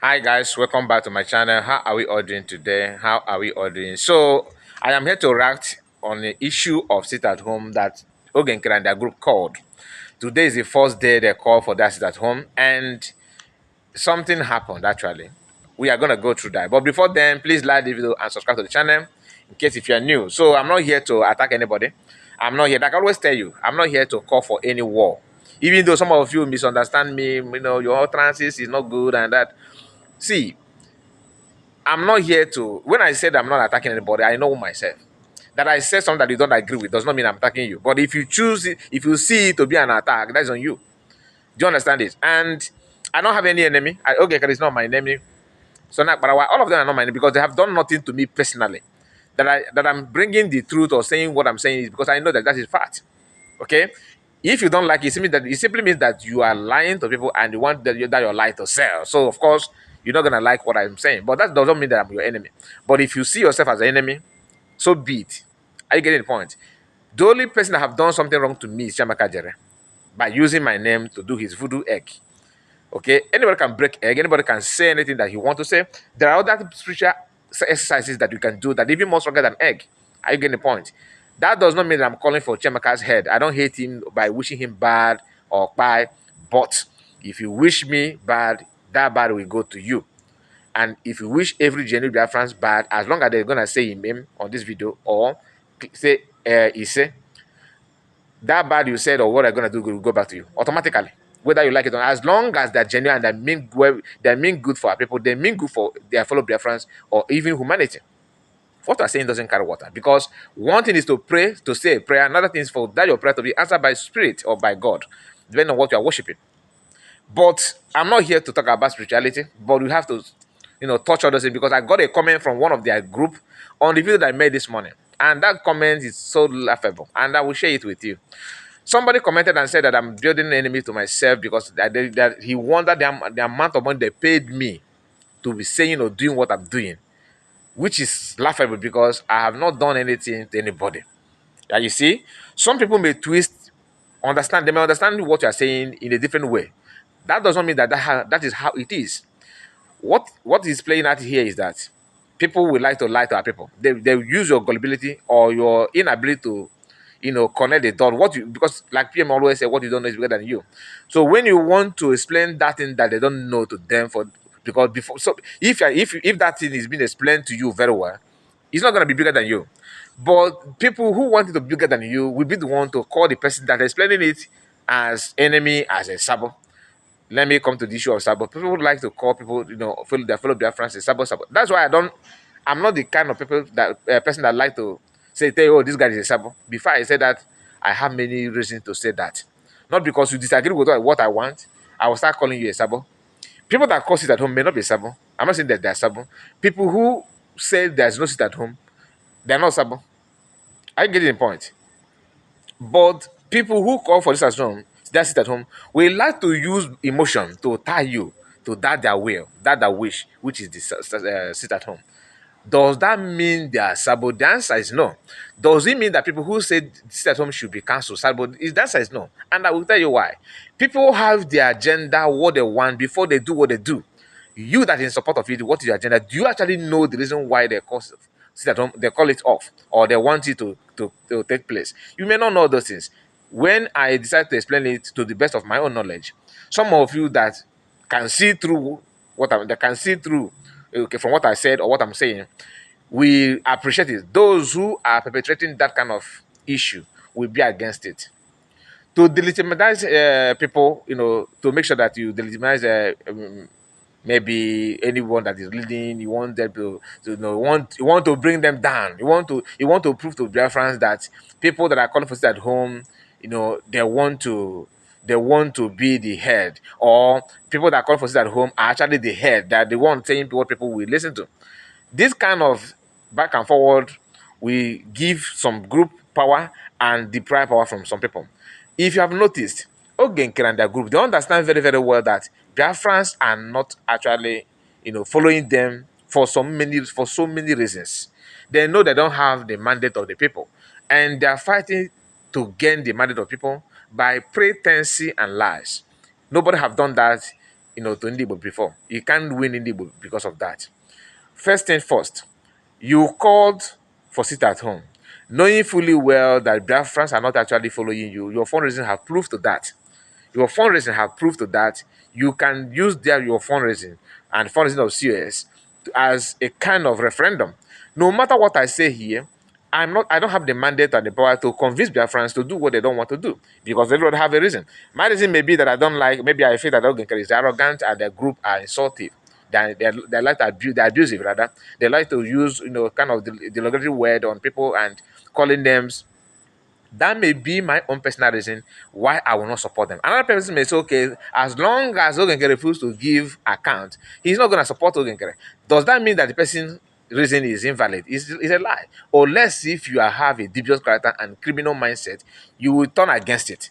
Hi guys, welcome back to my channel. How are we all doing today? How are we all doing? So I am here to react on the issue of sit at home that Oge Nkere and their group called. Today is the first day they call for that sit at home, and something happened actually. We are gonna go through that. But before then, please like the video and subscribe to the channel in case if you're new. So I'm not here to attack anybody. I'm not here. Like I always tell you, I'm not here to call for any war. Even though some of you misunderstand me, your utterances is not good and that. See, I'm not here to, when I said I'm not attacking anybody, I know myself. That I said something that you don't agree with does not mean I'm attacking you. But if you choose it, if you see it to be an attack, that's on you. Do you understand it? And I don't have any enemy. Okay, because it's not my enemy. So now, but all of them are not my enemy because they have done nothing to me personally. That I'm bringing the truth or saying what I'm saying is because I know that that is fact. Okay? If you don't like it, it simply means that you are lying to people and you want that your lie to sell. So of course, you're not gonna like what I'm saying. But that doesn't mean that I'm your enemy. But if you see yourself as an enemy, so be it. Are you getting the point? The only person that have done something wrong to me is Chiamaka Jere by using my name to do his voodoo egg. Okay, anybody can break egg, anybody can say anything that he want to say. There are other spiritual exercises that you can do that even more stronger than egg. Are you getting the point? That does not mean that I'm calling for Chiamaka's head. I don't hate him by wishing him bad or bad, but if you wish me bad, that bad will go to you. And if you wish every genuine Biafrans bad, as long as they're gonna say him on this video or say Ise, that bad you said or what I'm gonna do will go back to you automatically, whether you like it or not. As long as they're genuine and they mean good for our people, they mean good for their fellow Biafrans or even humanity. What we're saying doesn't carry water because one thing is to pray, to say a prayer. Another thing is for that your prayer to be answered by spirit or by God, depending on what you are worshiping. But I'm not here to talk about spirituality, but we have to, touch others because I got a comment from one of their group on the video that I made this morning. And that comment is so laughable, and I will share it with you. Somebody commented and said that I'm building an enemy to myself because that he wondered the amount of money they paid me to be saying or doing what I'm doing, which is laughable because I have not done anything to anybody. And you see, some people may they may understand what you are saying in a different way. That does not mean that is how it is. What is playing out here is that people will like to lie to our people. They use your gullibility or your inability to, connect the dot. Because like PM always say, what you don't know is bigger than you. So when you want to explain that thing that they don't know to them because before, so if that thing is being explained to you very well, it's not gonna be bigger than you. But people who want it to be bigger than you will be the one to call the person that is explaining it as enemy, as a sabo. Let me come to the issue of sabo. People would like to call people, their fellow Biafrans a sabo. That's why I'm not the kind of person that like to oh, this guy is a sabo. Before I say that, I have many reasons to say that. Not because you disagree with what I want, I will start calling you a sabo. People that call sit at home may not be sabo. I'm not saying that they're sabo. People who say there's no sit at home, they're not sabo. I get the point. But people who call for this at home, that sit at home, will like to use emotion to tie you to that their will, that their wish, which is the sit at home. Does that mean they are sabo? The answer is no. Does it mean that people who say sit at home should be cancelled? Sabo? The answer is no. And I will tell you why. People have their agenda, what they want, before they do what they do. You that in support of it, what is your agenda? Do you actually know the reason why they call sit at home, they call it off, or they want it to take place? You may not know those things. When I decide to explain it to the best of my own knowledge, some of you that can see through they can see through, okay, from what I said or what I'm saying, we appreciate it. Those who are perpetrating that kind of issue will be against it. To delegitimize people, to make sure that you delegitimize maybe anyone that is leading, you want them to you want to bring them down. You want to prove to Biafrans that people that are calling for sit at home, they want to be the head, or people that call for sit at home are actually the head, that they want saying what people will listen to. This kind of back and forward will give some group power and deprive power from some people. If you have noticed, Oge Nkere and their group, they understand very, very well that Biafrans are not actually, following them for so many reasons. They know they don't have the mandate of the people, and they are fighting to gain the mandate of people by pretense and lies. Nobody have done that to Indibo before. You can't win Indibo because of that. First thing first, you called for sit at home, knowing fully well that Biafrans are not actually following you. Your fundraising have proved to that. Your fundraising have proved to that. You can use your fundraising and fundraising of COS as a kind of referendum. No matter what I say here, I don't have the mandate and the power to convince Biafrans to do what they don't want to do because everybody have a reason. My reason may be that I don't like, maybe I feel that Oge Nkere is arrogant and the group are insultive. They like to abuse, they're abusive rather. They like to use, kind of derogatory word on people and calling names. That may be my own personal reason why I will not support them. Another person may say, okay, as long as Oge Nkere refuses to give account, he's not going to support Oge Nkere. Does that mean that the person's reason is invalid? It's a lie. Unless if you have a dubious character and criminal mindset, you will turn against it.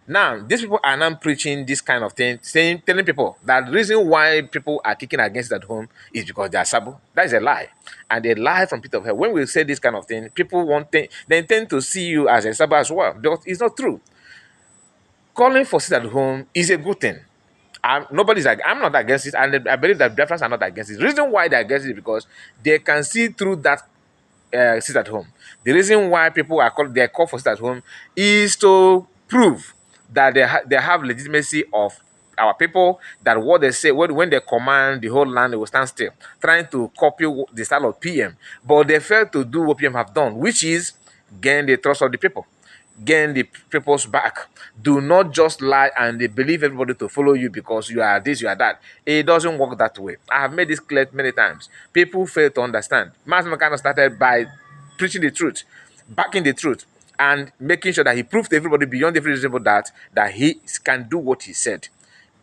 Now, these people are now preaching this kind of thing, telling people that the reason why people are kicking against it at home is because they are sabo. That is a lie. And a lie from pit of hell. When we say this kind of thing, people they tend to see you as a sabo as well. But it's not true. Calling for sit at home is a good thing. I'm not against it, and I believe that Biafrans are not against it. The reason why they're against it is because they can see through that sit at home. The reason why people they call for sit at home is to prove that they have legitimacy of our people, that what they say when they command the whole land, they will stand still, trying to copy the style of PM. But they fail to do what PM have done, which is gain the trust of the people, gain the people's back. Do not just lie and they believe everybody to follow you because you are this, you are that. It doesn't work that way. I have made this clear many times. People fail to understand. Mas Makano started by preaching the truth, backing the truth, and making sure that he proved to everybody beyond every reasonable doubt that he can do what he said.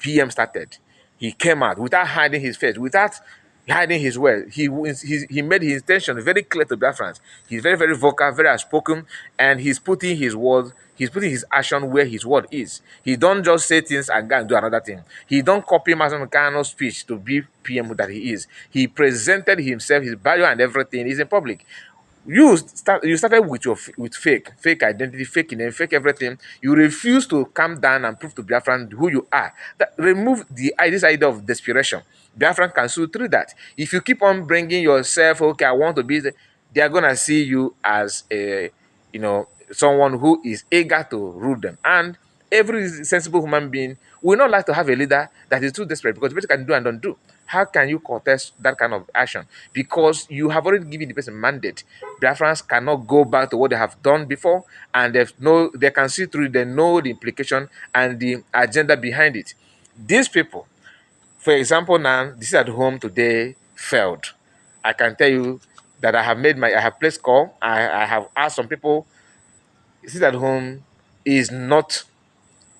PM started. He came out without hiding his face, without hiding his words. He made his intention very clear to Biafrans. He's very, very vocal, very outspoken, and he's putting his words, he's putting his action where his word is. He don't just say things and go and do another thing. He don't copy Mazen Kano's speech to be PM that he is. He presented himself, his bio and everything is in public. You started with with fake identity, fake name, fake everything. You refuse to calm down and prove to Biafran who you are. Remove this idea of desperation. Biafran can sue through that. If you keep on bringing yourself, okay, I want to be, they are gonna see you as a, someone who is eager to rule them. And every sensible human being will not like to have a leader that is too desperate because the person can do and don't do. How can you contest that kind of action? Because you have already given the person mandate. Biafrans cannot go back to what they have done before, and they can see through, they know the implication and the agenda behind it. These people, for example, now, this is at home today failed. I can tell you that I have placed call. I have asked some people, sit at home is not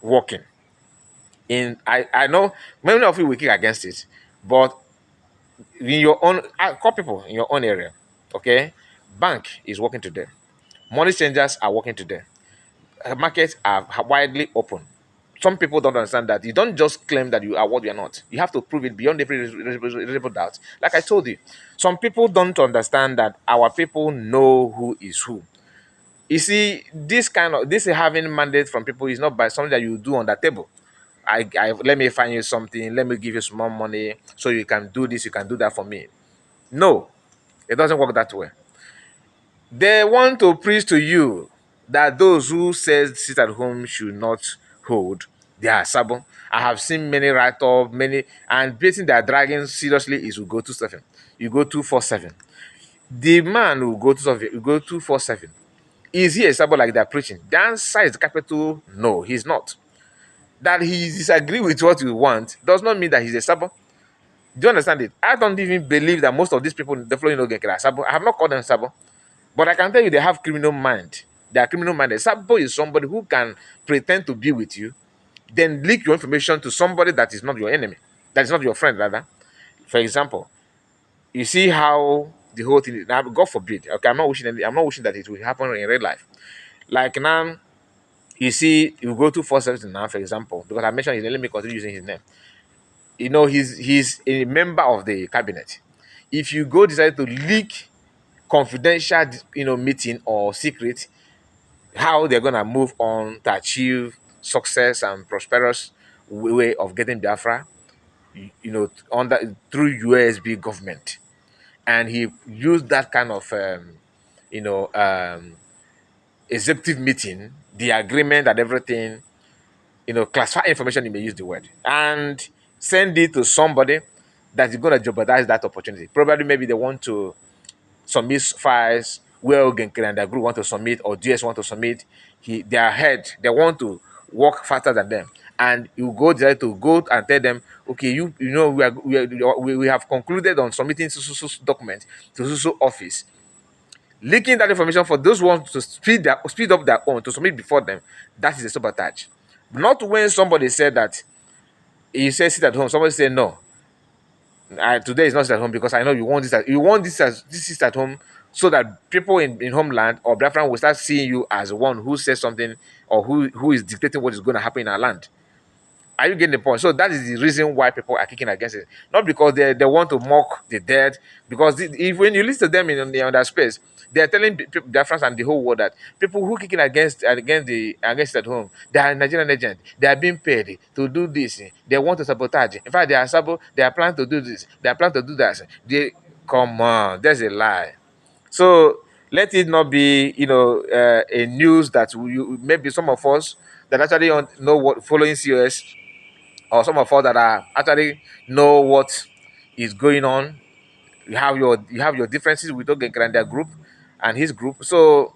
working. I know many of you will kick against it, but in your own, I call people in your own area, okay? Bank is working today. Money changers are working today. Markets are widely open. Some people don't understand that you don't just claim that you are what you are not. You have to prove it beyond every reasonable doubt. Like I told you, some people don't understand that our people know who is who. You see, this having mandate from people is not by something that you do on the table. I let me find you something, let me give you small money so you can do this, you can do that for me. No, it doesn't work that way. They want to preach to you that those who says sit at home should not hold. They are stubborn. I have seen many write up, many, and basically they are dragging seriously is you go 2-7. You go 247. The man who go to 7, you go 247. Is he a stubborn like they're preaching? The answer is capital no, he's not. That he disagree with what you want does not mean that he's a stubborn. Do you understand it? I don't even believe that most of these people the following Oge Nkere are stubborn. I have not called them stubborn. But I can tell you they have criminal mind. They are criminal minded. Sabo is somebody who can pretend to be with you, then leak your information to somebody that is not your enemy, that is not your friend, rather. For example, you see how the whole thing now, God forbid. Okay, I'm not wishing that it will happen in real life. Like now, you see, you go to 470 now, for example, because I mentioned his name, let me continue using his name. He's a member of the cabinet. If you go decide to leak confidential meeting or secret, how they're gonna move on to achieve success and prosperous way of getting Biafra, under through USB government, and he used that kind of you know executive meeting, the agreement and everything, classified information, he may use the word, and send it to somebody that is going to jeopardize that opportunity. Probably maybe they want to submit files where Oge Nkere and their group want to submit, or DS want to submit. They are ahead. They want to work faster than them. And you go there to go and tell them, okay, we have concluded on submitting so document to so office. Leaking that information for those ones to speed up their own to submit before them, that is a sabotage. Not when somebody said that, he says sit at home, somebody say no. Today is not sit at home because I know you want this. You want this as this is at home, so that people in homeland or Biafran will start seeing you as one who says something, or who is dictating what is going to happen in our land. Are you getting the point? So that is the reason why people are kicking against it. Not because they want to mock the dead, because if when you listen to them in their space, they are telling people, their friends and the whole world, that people who kicking against at home, they are Nigerian agents. They are being paid to do this. They want to sabotage. In fact, they are planning to do this. They are planning to do that. They come on, there's a lie. So let it not be, a news that maybe some of us that actually know what following COS, or some of us that are actually know what is going on. You have your differences with Oge Nkere and their group and his group. So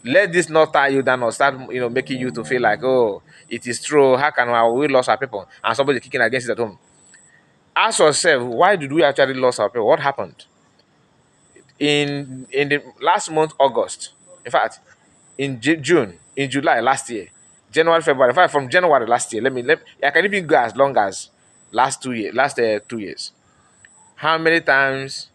let this not tie you down or start making you to feel like, oh, it is true. How can we lost our people and somebody kicking against it at home? Ask yourself, why did we actually lose our people? What happened in the last month, August? In fact, in June, in July last year, January, February. In fact, from January last year, I can even go as long as last 2 years. How many times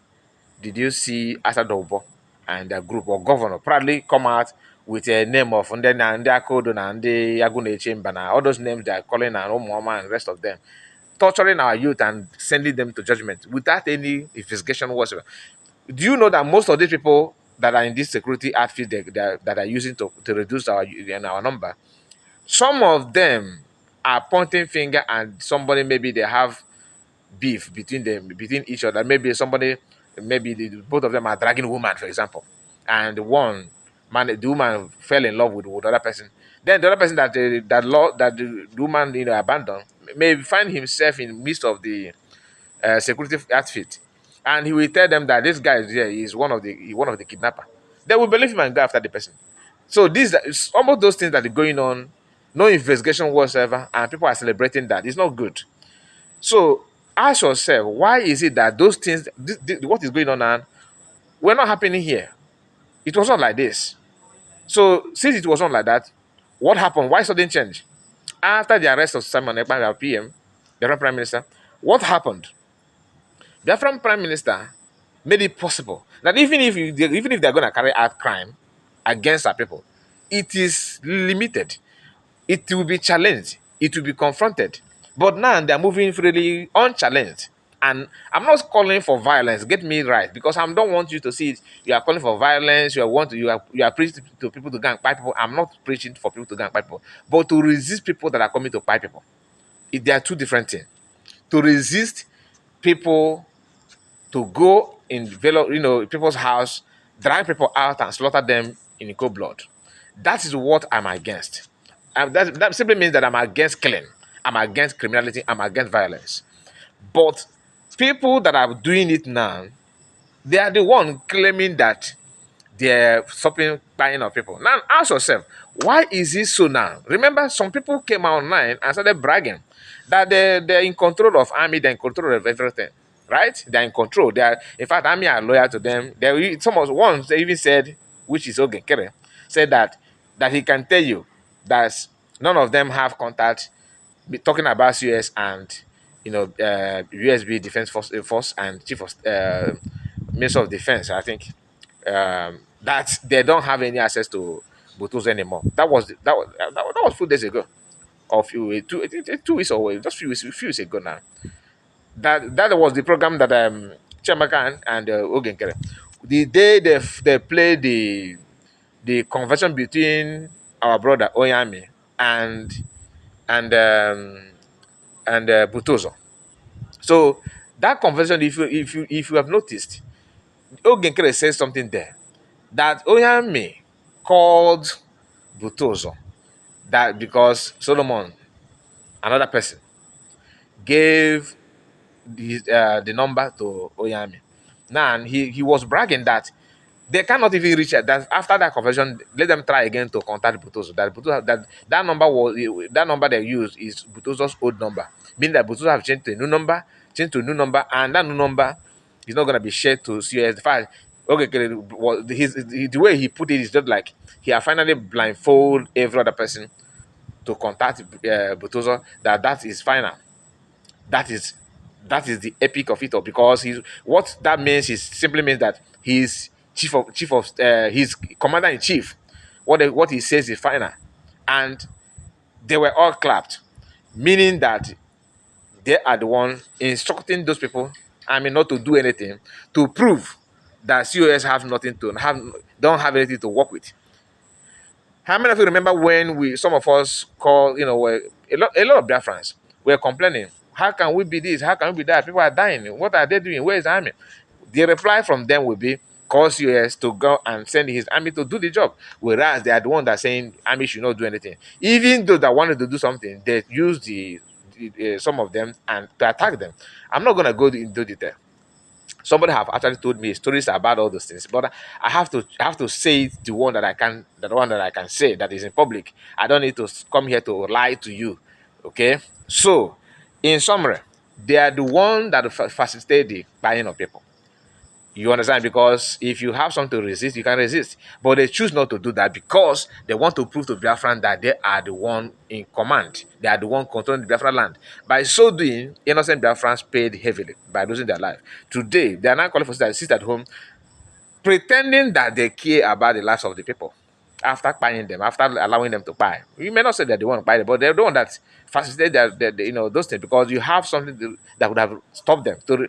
did you see Asadobo and the group or governor proudly come out with a name of Ndena, Akodo, and the Yagune Chimbana, all those names they are calling, and Omoma and the rest of them, torturing our youth and sending them to judgment without any investigation whatsoever? Do you know that most of these people that are in this security outfit that are using to reduce our number, some of them are pointing finger, and somebody maybe they have beef between each other. Maybe somebody, maybe both of them are dragging a woman, for example, and the woman fell in love with the other person. Then the other person that the woman abandoned may find himself in the midst of the security outfit, and he will tell them that this guy here is one of the kidnapper. They will believe him and go after the person. So some of those things that are going on, no investigation whatsoever, and people are celebrating that. It's not good. So ask yourself, why is it that those things, what is going on now, were not happening here? It was not like this. So since it was not like that, what happened? Why sudden change? After the arrest of Simon Ekpa, our PM, the Prime Minister, what happened? The Prime Minister made it possible that even if they're going to carry out crime against our people, it is limited. It will be challenged, it will be confronted. But now they're moving freely unchallenged. And I'm not calling for violence, get me right, because I don't want you to see it. You are calling for violence, you are preaching to people to go and fight people. I'm not preaching for people to go and fight people, but to resist people that are coming to fight people. They are two different things. To resist people to go in people's house, drag people out and slaughter them in cold blood. That is what I'm against. That simply means that I'm against killing. I'm against criminality. I'm against violence. But people that are doing it now, they are the one claiming that they're stopping buying of people. Now ask yourself, why is it so now? Remember, some people came online and started bragging that they're in control of army, they're in control of everything. Right? They're in control. They are, in fact, army are loyal to them. Some of ones they even said, which is Oge Nkere, said that he can tell you that none of them have contact, talking about US and USB Defense Force and Chief of Minister of Defense, I think, that they don't have any access to Bluetooth anymore. That was 2 days ago, or 2 weeks away, just few weeks ago now. That was the program that Chiamaka and Oge Nkere, the day they played the conversation between our brother Oyami and and Butozo. So that conversation, if you have noticed, Oge Nkere says something there that Oyame called Butozo, that because Solomon, another person, gave the number to Oyame. Now, and he was bragging that they cannot even reach it. That after that conversion, let them try again to contact Butozo. That number was, that number they used is Butozo's old number, meaning that Butozo have changed to a new number, and that new number is not gonna be shared to COS. The fact, okay, was the way he put it is just like he had finally blindfold every other person to contact Butozo, that is final. That is that is the epic of it all, because he's what that means is simply means that he's he's commander in chief. What he says is final, and they were all clapped, meaning that they are the one instructing those people, I mean, not to do anything, to prove that COS have nothing to have, don't have anything to work with. How many of you remember when some of us call, were a lot of Biafrans were complaining, how can we be this? How can we be that? People are dying. What are they doing? Where is the army? The reply from them will be, call COS to go and send his army to do the job. Whereas they are the one that saying army should not do anything. Even though they wanted to do something, they use some of them and to attack them. I'm not gonna go into detail. Somebody have actually told me stories about all those things, but I have to say the one that I can say that is in public. I don't need to come here to lie to you. Okay, so in summary, they are the one that facilitate the buying of people. You understand? Because if you have something to resist, you can resist. But they choose not to do that because they want to prove to Biafran that they are the one in command. They are the one controlling the Biafran land. By so doing, innocent Biafrans paid heavily by losing their life. Today, they are now calling for sit at home, pretending that they care about the lives of the people after buying them, after allowing them to buy. You may not say that they want to buy them, but they're the one that facilitate those things, because you have something that would have stopped them to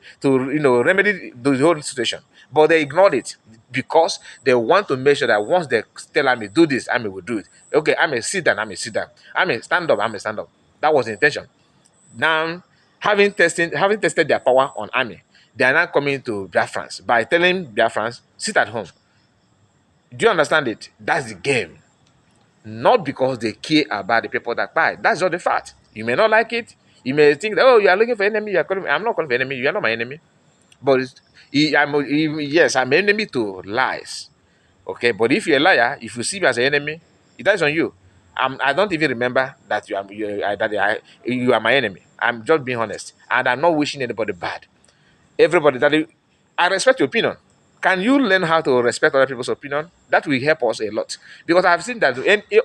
remedy the whole situation. But they ignored it because they want to make sure that once they tell Army, do this, Army will do it. Okay, Army, sit down, Army, sit down. Army, stand up, Army, stand up. That was the intention. Now, having tested their power on Army, they are now coming to Biafrans by telling Biafrans, sit at home. Do you understand it? That's the game. Not because they care about the people that buy. That's not the fact. You may not like it. You may think that, oh, you are looking for enemy. You are calling, I'm not calling for enemy. You are not my enemy. But yes, I'm enemy to lies. Okay, but if you're a liar, if you see me as an enemy, that's on you. I don't even remember that you are my enemy. I'm just being honest, and I'm not wishing anybody bad. Everybody I respect your opinion. Can you learn how to respect other people's opinion? That will help us a lot. Because I've seen that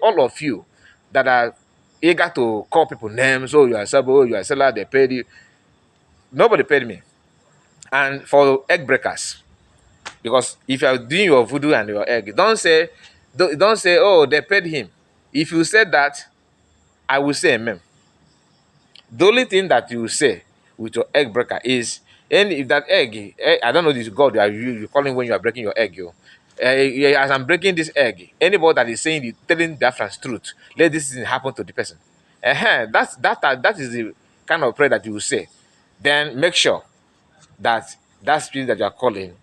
all of you that are eager to call people names, oh, you are sabo, you are seller, they paid you. Nobody paid me. And for egg breakers, because if you are doing your voodoo and your egg, don't say, oh, they paid him. If you said that, I will say amen. The only thing that you say with your egg breaker is, and if that I don't know this God you calling when you are breaking your egg, yeah, as I'm breaking this egg, anybody that is saying telling the Afran's truth, let this thing happen to the person. That is the kind of prayer that you will say. Then make sure that that spirit that you are calling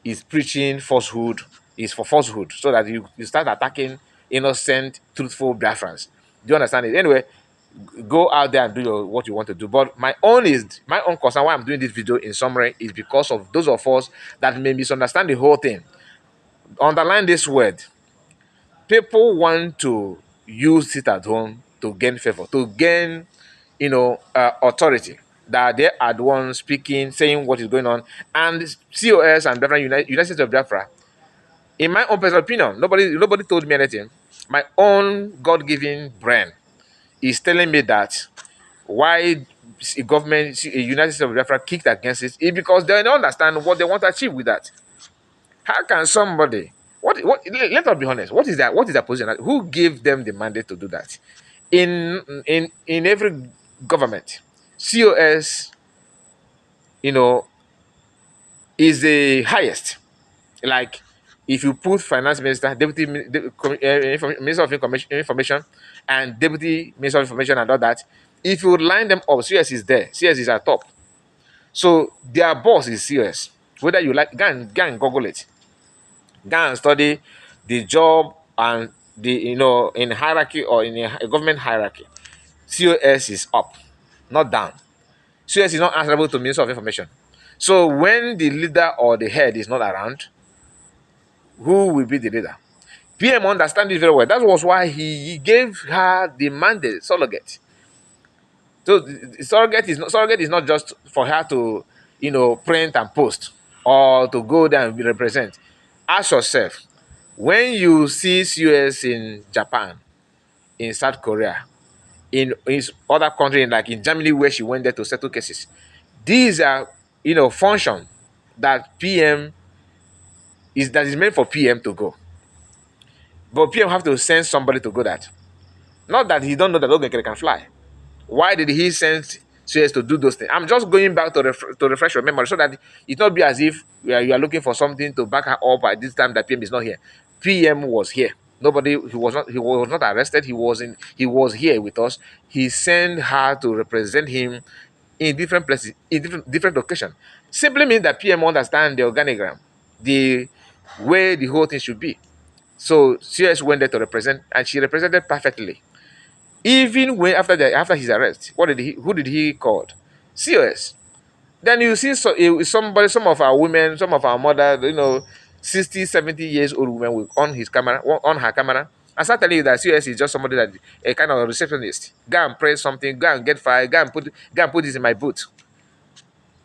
is preaching falsehood, is for falsehood, so that you start attacking innocent, truthful Biafrans. Do you understand it? Anyway, go out there and do what you want to do. But my own concern why I'm doing this video in summary is because of those of us that may misunderstand the whole thing. Underline this word. People want to use it at home to gain favor, to gain, authority. That they are the ones speaking, saying what is going on, and COS and Biafra United States of Biafra. In my own personal opinion, nobody told me anything. My own God-given brain is telling me that why United States of Biafra kicked against it is because they don't understand what they want to achieve with that. How can somebody let us be honest, what is their position? Who gave them the mandate to do that? In every government, COS, you know, is the highest. Like, if you put finance minister, minister of information, and deputy minister of information and all that, if you line them up, CS is there. CS is at top. So their boss is serious. Whether you like, go and Google it. Go and study the job and the, in hierarchy or in a government hierarchy. COS is up, not down. COS is not answerable to Minister of Information. So when the leader or the head is not around, who will be the leader? PM understand it very well. That was why he gave her the mandate, surrogate. So surrogate is not just for her to, print and post or to go there and represent. Ask yourself, when you see COS in Japan, in South Korea, in other countries like in Germany where she went there to settle cases, these are, function that is meant for PM to go. But PM have to send somebody to go that. Not that he don't know that Oge Nkere can fly. Why did he send CS to do those things? I'm just going back to refresh your memory so that it not be as if you are looking for something to back her up at this time that PM is not here. PM was here. Nobody, he was not arrested. He was here with us. He sent her to represent him in different places, in different locations. Simply means that PM understand the organogram, the way the whole thing should be. So CS went there to represent, and she represented perfectly. Even when after his arrest, who did he call? COS. Then you see some of our women, some of our mothers, 60, 70 years old women will on her camera, and start telling you that COS is just somebody that a kind of receptionist. Go and press something, go and get fired, go and put this in my boot.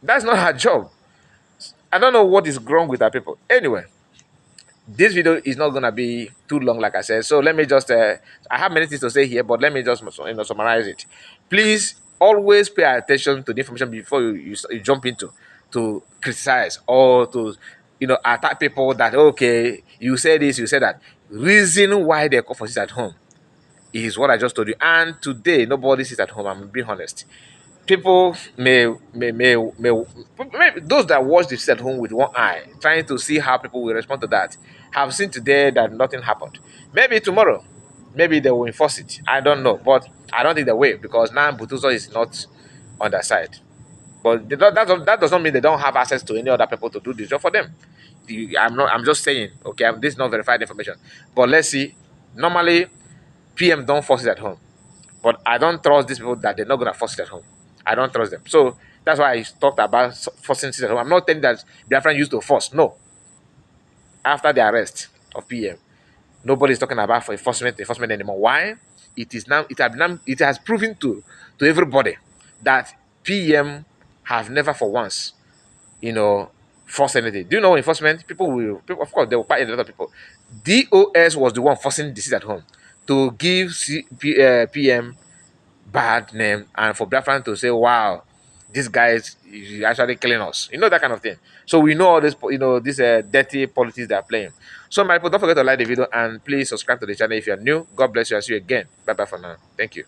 That's not her job. I don't know what is wrong with our people. Anyway, this video is not gonna be too long, like I said. So let me just I have many things to say here, but let me just summarize it. Please always pay attention to the information before you jump into to criticize or to attack people that okay, you say this, you say that. Reason why they call for sit at home is what I just told you. And today nobody sits at home. I'm being honest. People may those that watch this at home with one eye, trying to see how people will respond to that, have seen today that nothing happened. Maybe tomorrow, maybe they will enforce it. I don't know, but I don't think they will because now Butuzo is not on their side. But that does not mean they don't have access to any other people to do this job for them. I'm just saying, okay, this is not verified information. But let's see. Normally, PM don't force it at home. But I don't trust these people that they're not gonna force it at home. I don't trust them. So that's why I talked about forcing it at home. I'm not telling that Biafran used to force. No. After the arrest of PM, nobody is talking about for enforcement anymore. Why? It has proven to everybody that PM have never for once, force anything. Do you know enforcement? Of course, there were quite a lot of people. DOS was the one forcing the seat at home to give PM bad name, and for Biafran to say, wow, this guy is actually killing us. That kind of thing. So we know all this, these dirty politics they are playing. So my people, don't forget to like the video and please subscribe to the channel if you are new. God bless you. I'll see you again. Bye bye for now. Thank you.